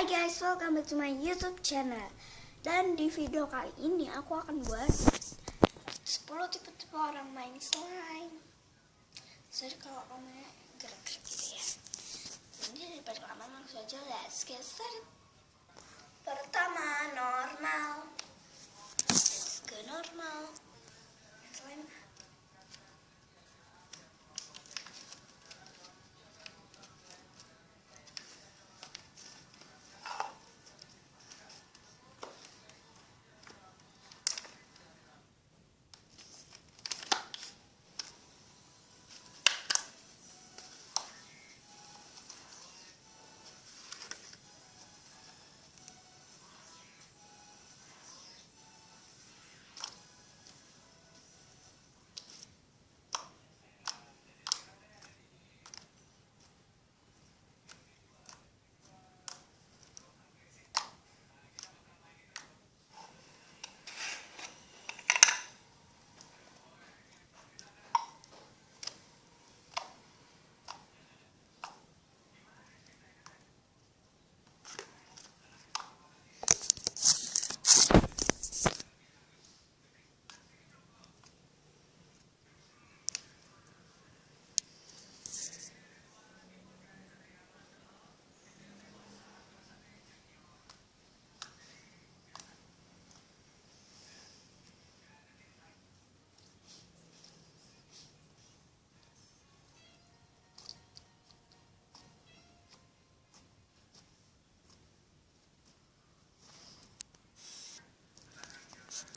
guys, welcome back to my YouTube channel. Dan di video kali ini aku akan buat 10 tipe-tipe orang main slime. Sorry kalau omnya gerak-gerak gitu ya. Jadi daripada lama langsung aja, let's get started. Pertama, normal. Let's go normal. Slime.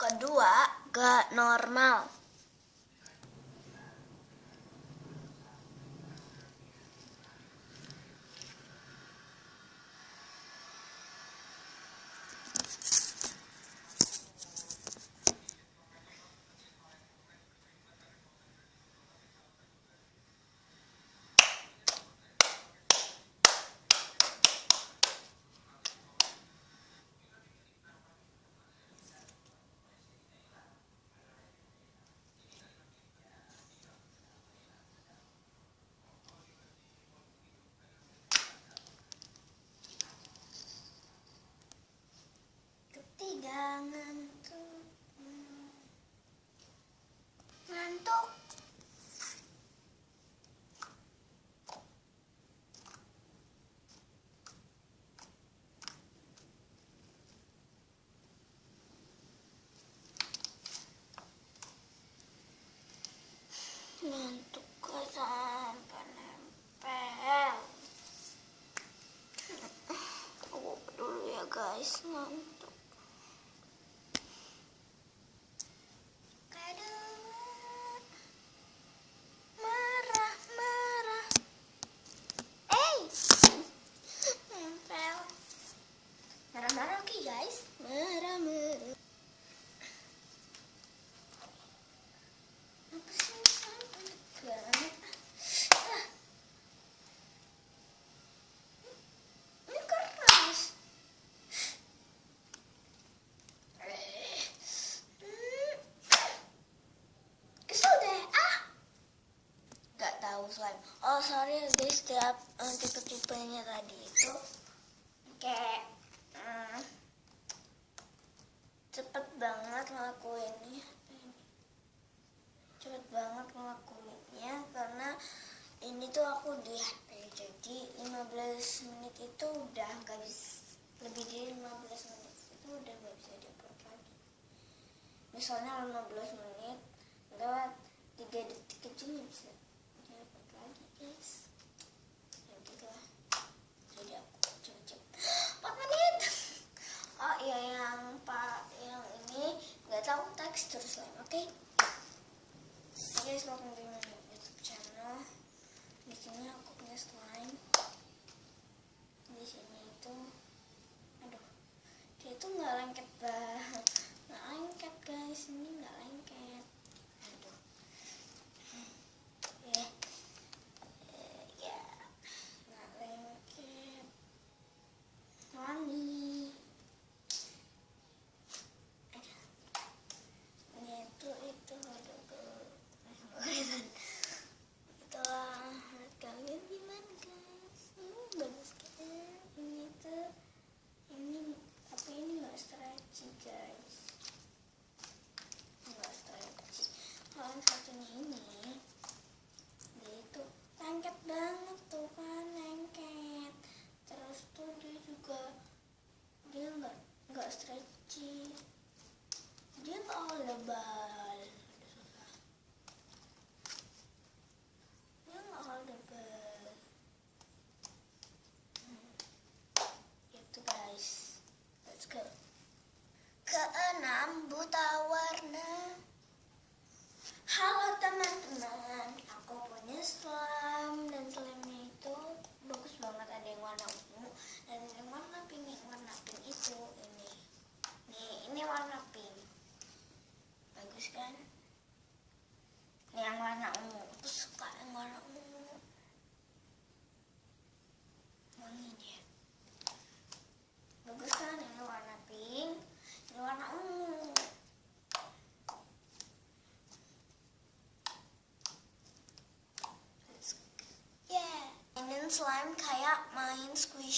Kedua, gak normal. Ketiga, ngantuk. Ngantuk. Ngantuk sampai nempel. Aku dulu ya guys, ngantuk. Marah-marah, oke guys. Marah-marah. Apa sih ini panik banget? Ini keras. Kesel deh. Gak tahu slime. Oh sorry guys, setiap tipe-tipenya tadi itu kayak cepet banget ngelakuinnya, karena ini tuh aku di HP, jadi 15 menit itu udah gak bisa, lebih dari 15 menit itu udah gak bisa diupload lagi. Misalnya 15 menit lewat 3 detik aja gak bisa diupload lagi guys. Ya gitulah, jadi aku cepet-cepet 4 menit. Oh iya, yang ini nggak tahu tekstur slime, oke? Guys, welcome to my YouTube channel. Di sini aku punya slime. Di sini itu, aduh, dia itu nggak lengket banget, guys. Ini nggak lengket. Aduh,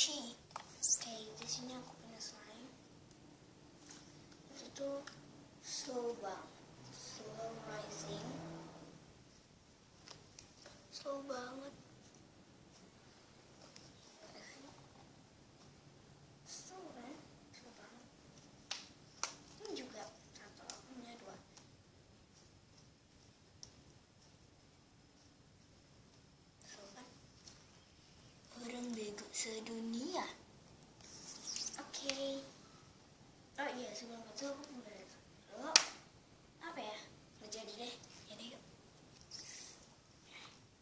squishy. Oke, di sini aku punya slime. Itu slow rising, slow banget. Slow banget. Ini juga satu, aku punya dua. Slow kan? Orang bego sedunia. Oke. Oh iya, sebelum itu aku udah dulu. Apa ya? Nggak jadi deh. Ini yuk.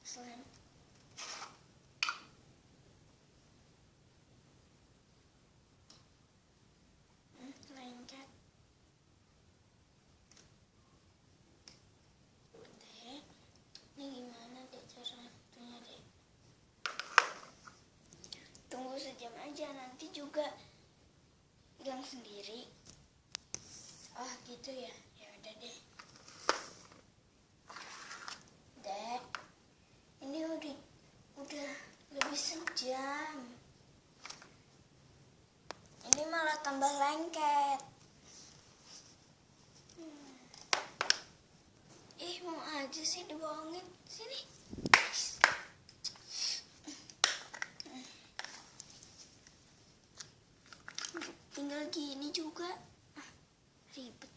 Slime. Lengket. Deh. Ini gimana deh cara itunya deh? Tunggu sejam aja, nanti juga hilang sendiri. Oh gitu ya, ya udah deh. Dek, ini udah lebih sejam. Ini malah tambah lengket. Ih, mau aja sih dibohongin. Sini. Tinggal gini juga. Ribet.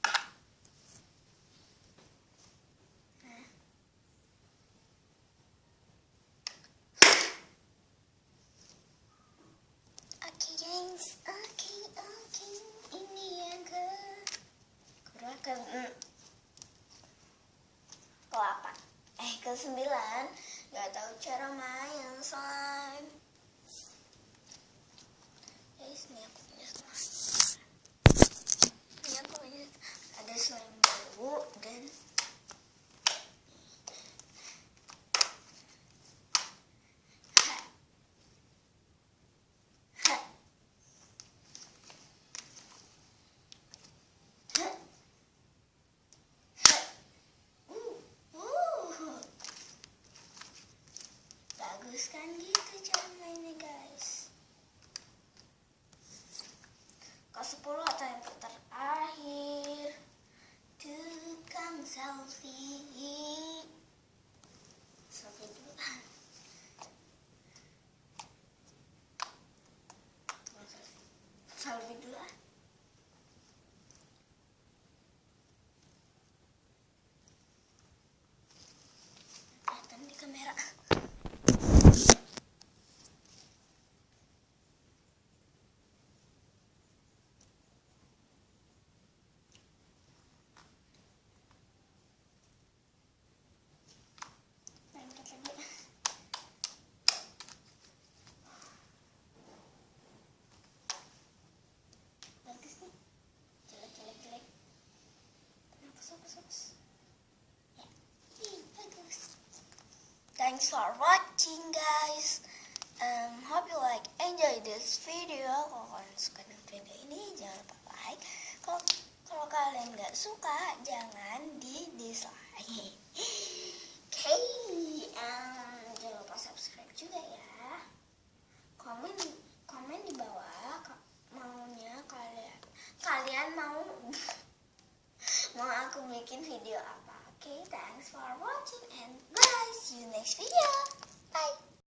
Oke guys, oke. Ini yang ke-8. Ke-9. Gak tahu cara main slime. Guys, ini aku punya slime. Ini aku punya ada slime bau dan bagus kan gitu cara mainnya guys. Ke-10 atau yang terakhir, tukang selfie dulu. Selfie dulu ah. Kelihatan di kamera. Bagus nih. Jelek. Bagus. Ya. Bagus. Thanks for watching guys. Hope you enjoy this video. Kalau kalian suka dengan video ini, jangan lupa like. Kalau kalian nggak suka, jangan di dislike. Oke, jangan lupa subscribe juga ya. Komen di bawah maunya kalian mau aku bikin video apa. Oke, thanks for watching and bye. See you next video.